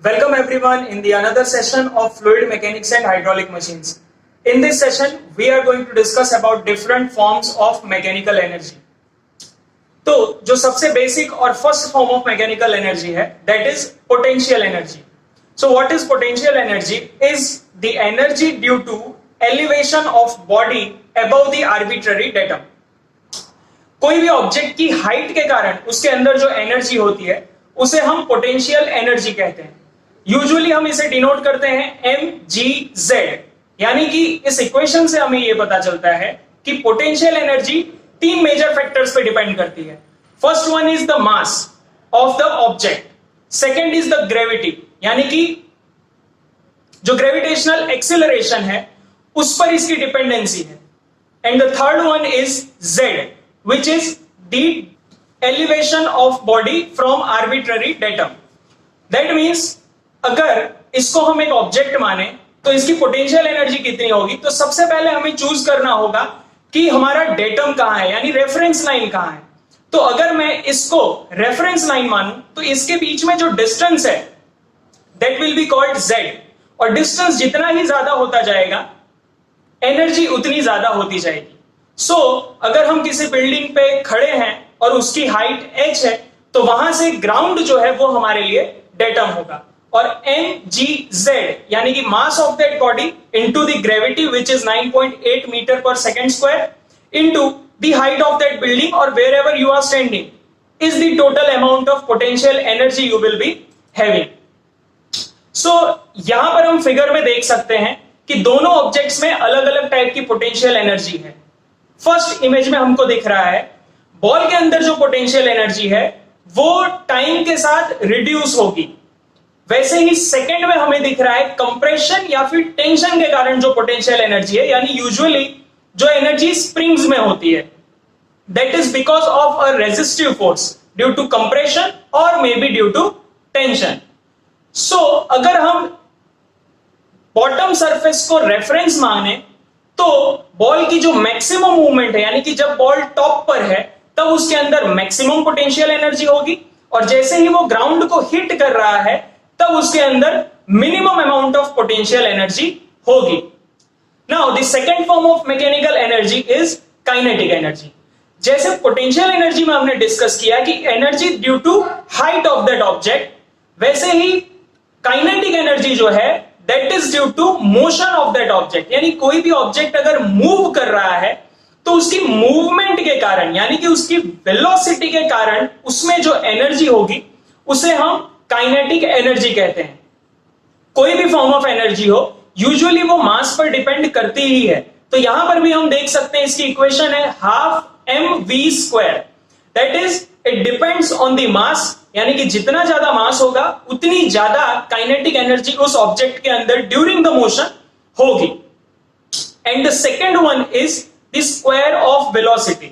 Welcome everyone in the another session of fluid mechanics and hydraulic machines. In this session, we are going to discuss about different forms of mechanical energy. तो जो सबसे basic और first form of mechanical energy है that is potential energy. So what is potential energy? Is the energy due to elevation of body above the arbitrary datum. कोई भी object की height के कारण उसके अंदर जो एनर्जी होती है उसे हम पोटेंशियल एनर्जी कहते हैं. यूजुअली हम इसे डिनोट करते हैं mgz. यानी कि इस इक्वेशन से हमें यह पता चलता है कि पोटेंशियल एनर्जी तीन मेजर फैक्टर्स पे डिपेंड करती है. First one is the mass of the object, second is the gravity यानी कि जो ग्रेविटेशनल एक्सेलरेशन है उस पर इसकी डिपेंडेंसी है, and the third one is z which is the elevation of body from arbitrary datum. That means अगर इसको हम एक ऑब्जेक्ट माने तो इसकी पोटेंशियल एनर्जी कितनी होगी, तो सबसे पहले हमें चूज करना होगा कि हमारा डेटम कहां है यानी रेफरेंस लाइन कहां है. तो अगर मैं इसको रेफरेंस लाइन मानूं तो इसके बीच में जो डिस्टेंस है that will be called z, और डिस्टेंस जितना ही ज्यादा होता जाएगा एनर्जी उतनी ज्यादा होती जाएगी. सो अगर हम किसी बिल्डिंग पे खड़े हैं और उसकी हाइट h है तो वहां से ग्राउंड जो है वो हमारे लिए डेटम होगा, और mgz यानी कि mass of that body into the gravity which is 9.8 metre per second square into the height of that building और wherever you are standing is the total amount of potential energy you will be having. So यहां पर हम figure में देख सकते हैं कि दोनों ऑब्जेक्ट्स में अलग अलग टाइप की पोटेंशियल एनर्जी है. फर्स्ट इमेज में हमको दिख रहा है बॉल के अंदर जो पोटेंशियल एनर्जी है वो टाइम के साथ रिड्यूस होगी. वैसे ही सेकंड में हमें दिख रहा है कंप्रेशन या फिर टेंशन के कारण जो पोटेंशियल एनर्जी है, यानी यूजुअली जो एनर्जी स्प्रिंग्स में होती है that is because of a resistive force due to compression और may be due to tension. So अगर हम बॉटम सरफेस को रेफरेंस माने तो बॉल की जो मैक्सिमम मूवमेंट है यानी कि जब बॉल टॉप पर है तब उसके अंदर मैक्सिमम पोटेंशियल एनर्जी होगी, और जैसे ही वो ग्राउंड को हिट कर रहा है तब उसके अंदर minimum amount of potential energy होगी. Now the second form of mechanical energy is kinetic energy. जैसे पोटेंशियल एनर्जी में हमने डिस्कस किया कि energy due to height of that object, वैसे ही काइनेटिक एनर्जी जो है that is due to motion of that object. यानी कोई भी ऑब्जेक्ट अगर मूव कर रहा है तो उसकी मूवमेंट के कारण यानी कि उसकी वेलोसिटी के कारण उसमें जो एनर्जी होगी उसे हम काइनेटिक एनर्जी कहते हैं. कोई भी फॉर्म ऑफ एनर्जी हो यूजुअली वो मास पर डिपेंड करती ही है. तो यहां पर भी हम देख सकते हैं इसकी इक्वेशन है half mv². That is it depends on the mass, यानी कि जितना ज्यादा मास होगा उतनी ज्यादा काइनेटिक एनर्जी उस ऑब्जेक्ट के अंदर ड्यूरिंग द मोशन होगी. And the second one is the square of velocity,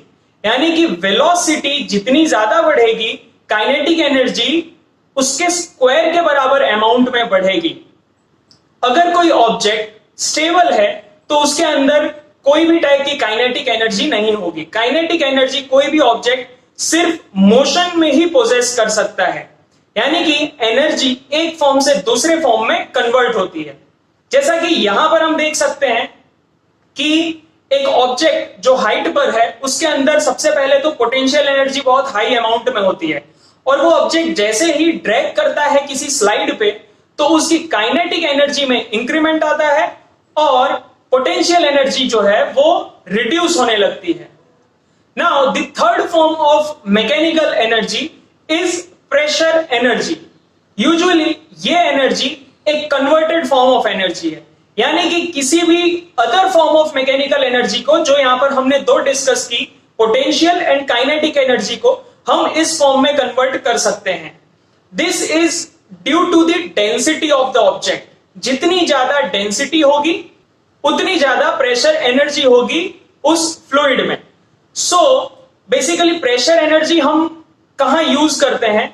यानी कि वेलोसिटी जितनी ज्यादा बढ़ेगी काइनेटिक एनर्जी उसके स्क्वायर के बराबर अमाउंट में बढ़ेगी. अगर कोई ऑब्जेक्ट स्टेबल है तो उसके अंदर कोई भी टाइप की काइनेटिक एनर्जी नहीं होगी. काइनेटिक एनर्जी कोई भी ऑब्जेक्ट सिर्फ मोशन में ही पोजेस कर सकता है, यानी कि एनर्जी एक फॉर्म से दूसरे फॉर्म में कन्वर्ट होती है. जैसा कि यहां पर हम देख सकते हैं कि एक ऑब्जेक्ट जो हाइट पर है उसके अंदर सबसे पहले तो पोटेंशियल एनर्जी बहुत हाई अमाउंट में होती है, और वो ऑब्जेक्ट जैसे ही ड्रैग करता है किसी स्लाइड पे तो उसकी काइनेटिक एनर्जी में इंक्रीमेंट आता है और पोटेंशियल एनर्जी जो है वो रिड्यूस होने लगती है. Now the third form of mechanical energy is pressure energy. Usually ये एनर्जी एक कन्वर्टेड फॉर्म ऑफ एनर्जी है, यानी कि किसी भी other form of mechanical energy को जो यहां पर हमने दो डिस्कस की पोटेंशियल एंड काइनेटिक एनर्जी को हम इस फॉर्म में कन्वर्ट कर सकते हैं. This is due to the density of the object. जितनी ज्यादा डेंसिटी होगी उतनी ज्यादा प्रेशर एनर्जी होगी उस फ्लूइड में. सो बेसिकली प्रेशर एनर्जी हम कहां यूज करते हैं?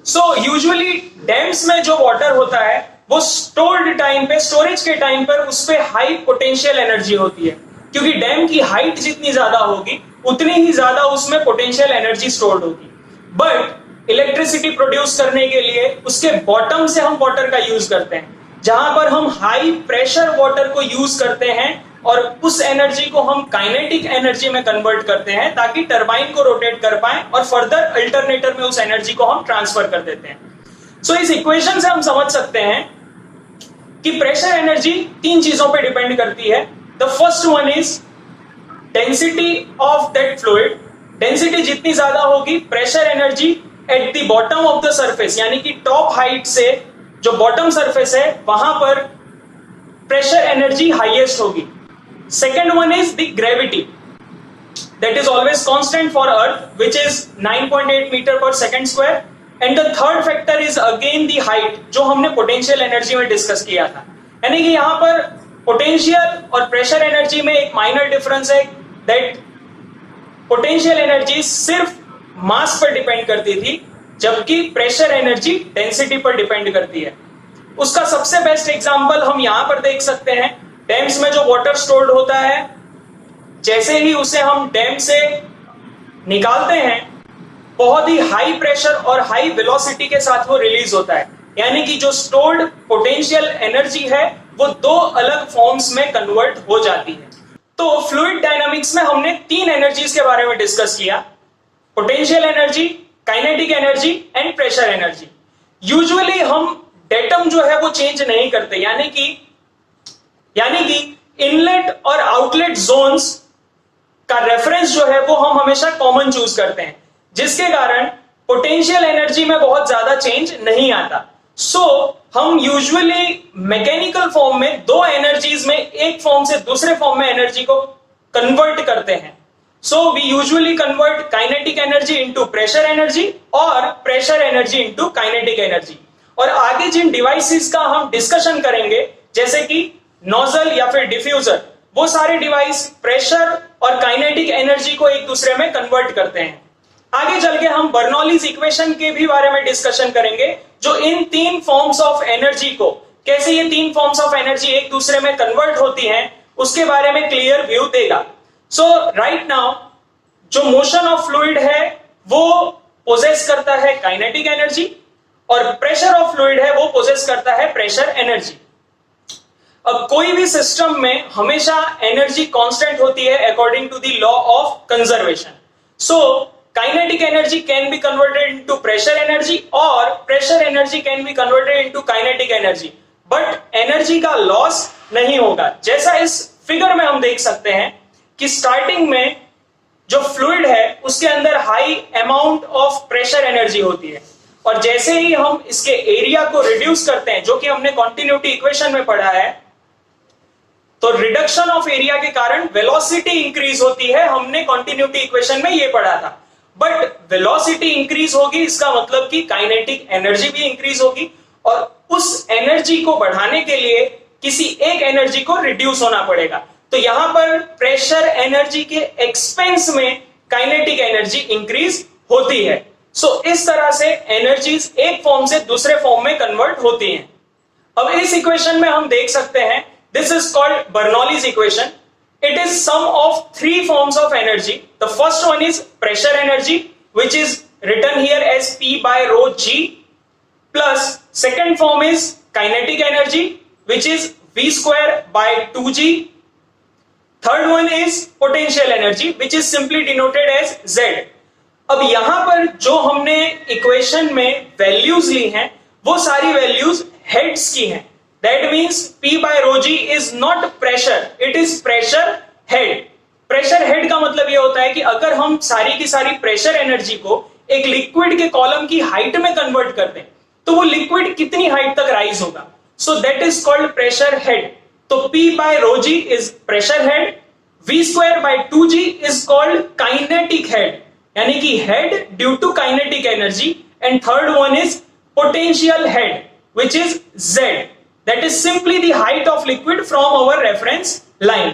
सो यूजुअली डैम्स में जो वाटर होता है वो स्टोर्ड टाइम पे, स्टोरेज के टाइम पर उस पे हाई पोटेंशियल एनर्जी होती है, क्योंकि डैम की हाइट जितनी ज्यादा होगी उतनी ही ज्यादा उसमें पोटेंशियल एनर्जी स्टोर्ड होगी. बट इलेक्ट्रिसिटी प्रोड्यूस करने के लिए उसके बॉटम से हम वाटर का यूज करते हैं, जहां पर हम हाई प्रेशर वाटर को यूज करते हैं और उस एनर्जी को हम काइनेटिक एनर्जी में कन्वर्ट करते हैं ताकि टरबाइन को रोटेट कर पाए और फर्दर अल्टरनेटर में उस एनर्जी को हम ट्रांसफर कर देते हैं। सो इस इक्वेशन से हम समझ सकते हैं कि प्रेशर एनर्जी तीन चीजों पे डिपेंड करती है। The first one is density of that fluid. Density जितनी ज्यादा होगी, pressure energy at the bottom of the surface, यानी कि टॉप हाइट से जो बॉटम सरफेस है वहां पर प्रेशर एनर्जी हाईएस्ट होगी। Second one is the gravity, that is always constant for earth, which is 9.8 meter per second square. And the third factor is again the height, जो हमने potential energy में discuss किया था। यानी कि यहाँ पर पोटेंशियल और प्रेशर एनर्जी में एक माइनर डिफरेंस है, दैट पोटेंशियल एनर्जी सिर्फ मास पर डिपेंड करती थी, जबकि प्रेशर एनर्जी डेंसिटी पर डिपेंड करती है। उसका सबसे बेस्ट एग्जांपल हम यहाँ पर देख सकते हैं। डैम्स में जो वाटर स्टोर्ड होता है, जैसे ही उसे हम डैम से निकालते हैं, बहुत ही हाई प्रेशर और हाई वेलोसिटी के साथ वो रिलीज होता है। यानी कि जो स्टोर्ड पोटेंशियल एनर्जी है वो दो अलग फॉर्म्स में कन्वर्ट हो जाती है। तो फ्लूइड डायनामिक्स में हमने तीन एनर्जीज के बारे में डिस्कस किया, potential energy, kinetic energy and pressure energy. Usually हम डेटम जो है वो चेंज नहीं करते, यानी कि इनलेट और आउटलेट जोन्स का रेफरेंस जो है वो हम हमेशा कॉमन चूज करते हैं, जिसके कारण पोटेंशियल एनर्जी में बहुत ज्यादा चेंज नहीं आता। सो हम यूजुअली मैकेनिकल फॉर्म में दो एनर्जीज में एक फॉर्म से दूसरे फॉर्म में एनर्जी को कन्वर्ट करते हैं। So we usually convert kinetic energy into pressure energy और pressure energy into kinetic energy. और आगे जिन डिवाइसेस का हम डिस्कशन करेंगे, जैसे कि नोजल या फिर डिफ्यूजर, वो सारे डिवाइस प्रेशर और काइनेटिक एनर्जी को एक दूसरे में कन्वर्ट करते हैं। आगे चल के हम बर्नौलीज इक्वेशन के भी बारे में डिस्कशन करेंगे, जो इन तीन फॉर्म्स ऑफ एनर्जी को, कैसे ये तीन फॉर्म्स ऑफ एनर्जी एक दूसरे में कन्वर्ट होती हैं, उसके बारे में क्लियर व्यू देगा। सो राइट नाउ जो मोशन ऑफ फ्लूइड है वो पोजेस करता है काइनेटिक एनर्जी, और प्रेशर ऑफ फ्लूइड है वो पोजेस करता है प्रेशर एनर्जी। अब कोई भी सिस्टम में हमेशा एनर्जी कांस्टेंट होती है according to the law of conservation. So kinetic energy can be converted into pressure energy और pressure energy can be converted into kinetic energy, but energy का लॉस नहीं होगा। जैसा इस फिगर में हम देख सकते हैं कि स्टार्टिंग में जो फ्लूइड है उसके अंदर high amount of pressure energy होती है, और जैसे ही हम इसके एरिया को रिड्यूस करते हैं, जो कि हमने कॉन्टिन्यूटी इक्वेशन में पढ़ा है, तो रिडक्शन ऑफ एरिया के कारण वेलोसिटी इंक्रीज होती है। हमने कॉन्टिन्यूटी इक्वेशन में ये पढ़ा था। बट वेलोसिटी इंक्रीज होगी, इसका मतलब कि काइनेटिक एनर्जी भी इंक्रीज होगी, और उस एनर्जी को बढ़ाने के लिए किसी एक एनर्जी को रिड्यूस होना पड़ेगा। तो यहां पर प्रेशर एनर्जी के एक्सपेंस में काइनेटिक एनर्जी इंक्रीज होती है। सो इस तरह से एनर्जीज एक फॉर्म से दूसरे फॉर्म में कन्वर्ट होती हैं। अब इस इक्वेशन में हम देख सकते हैं, this is called Bernoulli's equation. It is sum of three forms of energy. The first one is pressure energy, which is written here as P by rho G, plus second form is kinetic energy, which is V square by 2G. Third one is potential energy, which is simply denoted as Z. अब यहां पर जो हमने equation में values ली हैं, वो सारी values heads की हैं। That means P by rho G is not pressure, it is pressure head. Pressure head का मतलब ये होता है कि अगर हम सारी की सारी प्रेशर एनर्जी को एक लिक्विड के कॉलम की हाइट में कन्वर्ट कर दें, तो वो लिक्विड कितनी हाइट तक राइज होगा। So that is called pressure head. तो P by rho G is pressure head, V square by 2G is called kinetic head, यानी कि head due to kinetic energy, and third one is potential head, which is Z. That is simply the height of liquid from our reference line.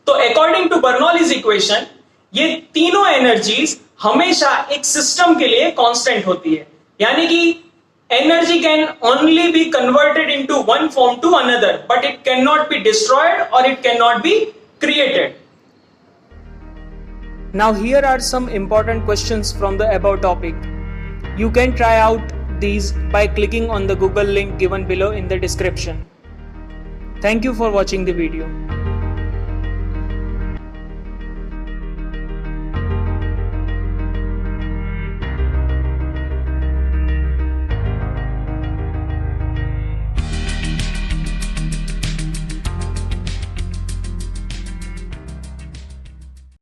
तो according to Bernoulli's equation, ये तीनों energies हमेशा एक system के लिए constant होती है, यानी कि energy can only be converted into one form to another, but it cannot be destroyed or it cannot be created. Now here are some important questions from the above topic. You can try out these by clicking on the Google link given below in the description. Thank you for watching the video.